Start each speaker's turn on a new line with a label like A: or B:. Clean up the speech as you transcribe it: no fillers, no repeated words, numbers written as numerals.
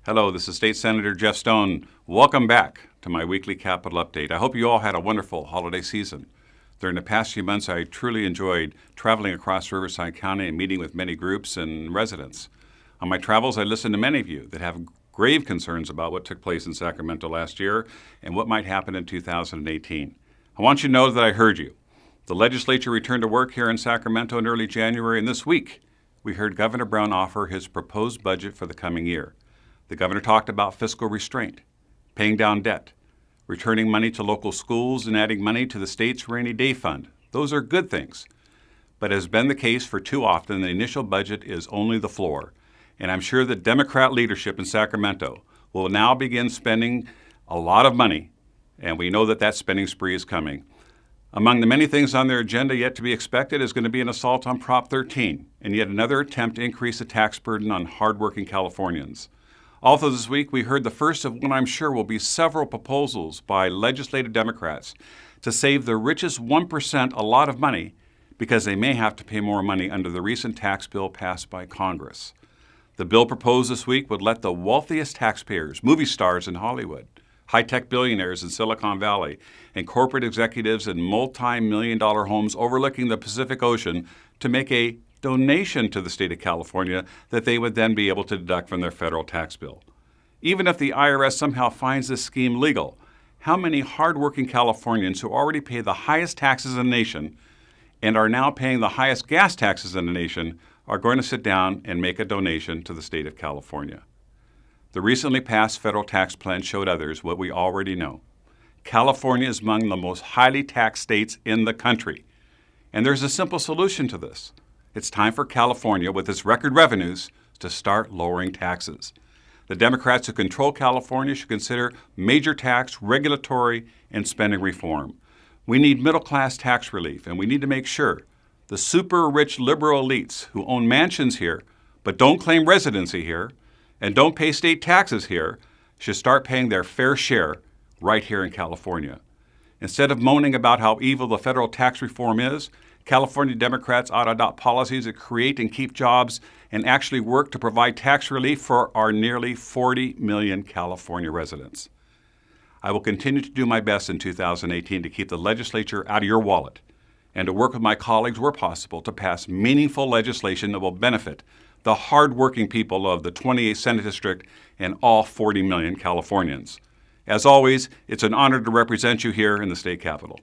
A: Hello, this is State Senator Jeff Stone. Welcome back to my weekly Capitol Update. I hope you all had a wonderful holiday season. During the past few months, I truly enjoyed traveling across Riverside County and meeting with many groups and residents. On my travels, I listened to many of you that have grave concerns about what took place in Sacramento last year and what might happen in 2018. I want you to know that I heard you. The legislature returned to work here in Sacramento in early January, and this week we heard Governor Brown offer his proposed budget for the coming year. The governor talked about fiscal restraint, paying down debt, returning money to local schools, and adding money to the state's rainy day fund. Those are good things. But as has been the case for too often, the initial budget is only the floor. And I'm sure that Democrat leadership in Sacramento will now begin spending a lot of money, and we know that that spending spree is coming. Among the many things on their agenda yet to be expected is going to be an assault on Prop 13, and yet another attempt to increase the tax burden on hardworking Californians. Also this week, we heard the first of what I'm sure will be several proposals by legislative Democrats to save the richest 1% a lot of money because they may have to pay more money under the recent tax bill passed by Congress. The bill proposed this week would let the wealthiest taxpayers, movie stars in Hollywood, high-tech billionaires in Silicon Valley, and corporate executives in multi-million-dollar homes overlooking the Pacific Ocean to make a donation to the state of California that they would then be able to deduct from their federal tax bill. Even if the IRS somehow finds this scheme legal, how many hardworking Californians who already pay the highest taxes in the nation and are now paying the highest gas taxes in the nation are going to sit down and make a donation to the state of California? The recently passed federal tax plan showed others what we already know. California is among the most highly taxed states in the country. And there's a simple solution to this. It's time for California, with its record revenues, to start lowering taxes. The Democrats who control California should consider major tax, regulatory, and spending reform. We need middle-class tax relief, and we need to make sure the super-rich liberal elites who own mansions here but don't claim residency here and don't pay state taxes here should start paying their fair share right here in California. Instead of moaning about how evil the federal tax reform is, California Democrats ought to adopt policies that create and keep jobs and actually work to provide tax relief for our nearly 40 million California residents. I will continue to do my best in 2018 to keep the legislature out of your wallet and to work with my colleagues where possible to pass meaningful legislation that will benefit the hardworking people of the 28th Senate District and all 40 million Californians. As always, it's an honor to represent you here in the state capitol.